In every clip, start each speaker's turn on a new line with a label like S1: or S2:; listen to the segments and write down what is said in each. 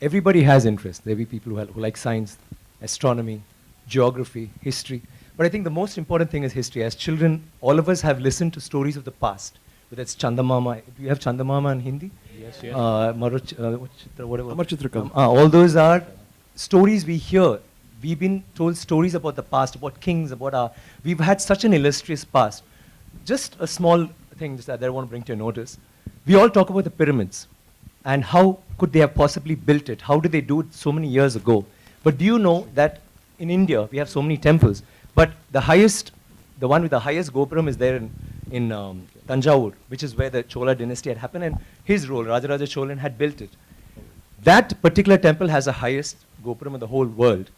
S1: Everybody has interest. There will be people who like science, astronomy, geography, history. But I think the most important thing is history. As children, all of us have listened to stories of the past. Whether it's Chandamama. Do you have Chandamama in Hindi?
S2: Yes, yes.
S1: Whatever.
S3: Amar Chitrakam.
S1: All those are stories we hear. We've been told stories about the past, about kings, we've had such an illustrious past. Just a small thing that I want to bring to your notice. We all talk about the pyramids and how could they have possibly built it? How did they do it so many years ago? But do you know that in India, we have so many temples, but the one with the highest Gopuram is there in Thanjavur, which is where the Chola dynasty had happened, and his role, Rajaraja Cholan, had built it. That particular temple has the highest Gopuram in the whole world.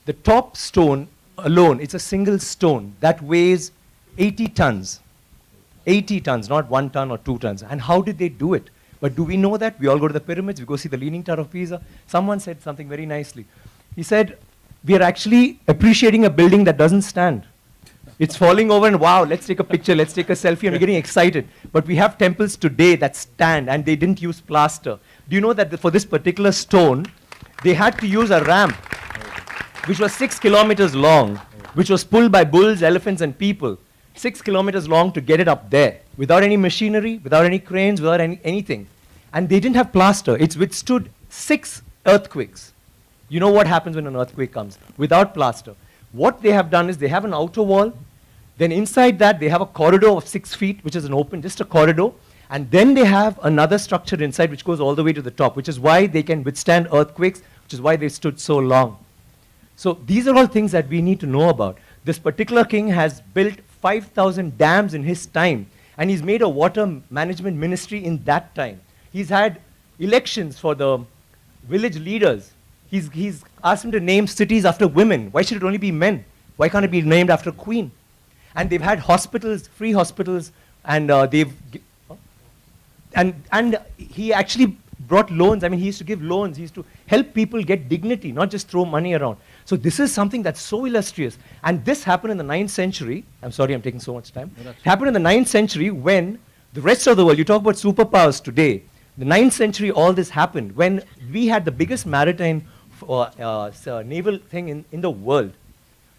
S1: The top stone alone, it's a single stone that weighs 80 tons. 80 tons, not 1 ton or 2 tons. And how did they do it? But do we know that? We all go to the pyramids, we go see the Leaning Tower of Pisa. Someone said something very nicely. He said, we are actually appreciating a building that doesn't stand. It's falling over and wow, let's take a picture, let's take a selfie, and we're getting excited. But we have temples today that stand and they didn't use plaster. Do you know that for this particular stone, they had to use a ramp, which was 6 kilometers long, which was pulled by bulls, elephants, and people. 6 kilometers long to get it up there, without any machinery, without any cranes, without anything. And they didn't have plaster. It's withstood 6 earthquakes. You know what happens when an earthquake comes? Without plaster. What they have done is they have an outer wall, then inside that they have a corridor of 6 feet, which is an open, just a corridor, and then they have another structure inside which goes all the way to the top, which is why they can withstand earthquakes, which is why they stood so long. So these are all things that we need to know about. This particular king has built 5,000 dams in his time, and he's made a water management ministry in that time. He's had elections for the village leaders. He's asked them to name cities after women. Why should it only be men? Why can't it be named after a queen? And they've had hospitals, free hospitals, and he actually brought loans. I mean, he used to give loans. He used to help people get dignity, not just throw money around. So this is something that's so illustrious. And this happened in the 9th century. I'm sorry I'm taking so much time. It happened in the 9th century when the rest of the world, you talk about superpowers today, the 9th century all this happened when we had the biggest maritime naval thing in the world.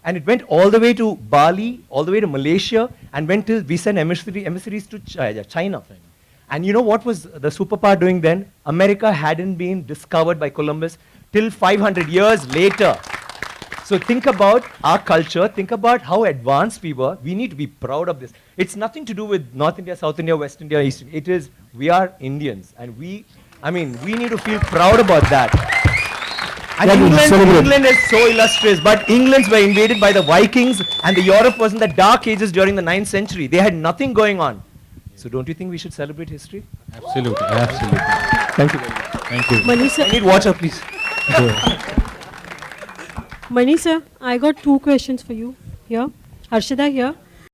S1: And it went all the way to Bali, all the way to Malaysia, and went till we sent emissaries to China. And you know what was the superpower doing then? America hadn't been discovered by Columbus till 500 years later. So think about our culture, think about how advanced we were. We need to be proud of this. It's nothing to do with North India, South India, West India, East India. It is, we are Indians. And we need to feel proud about that. And England is so illustrious, but Englands were invaded by the Vikings, and the Europe was in the dark ages during the 9th century. They had nothing going on. So don't you think we should celebrate history?
S2: Absolutely, absolutely.
S1: Thank you very much.
S2: Thank you.
S4: Manisha,
S1: I need water, please.
S4: Manisha, I got 2 questions for you here. Harshada here.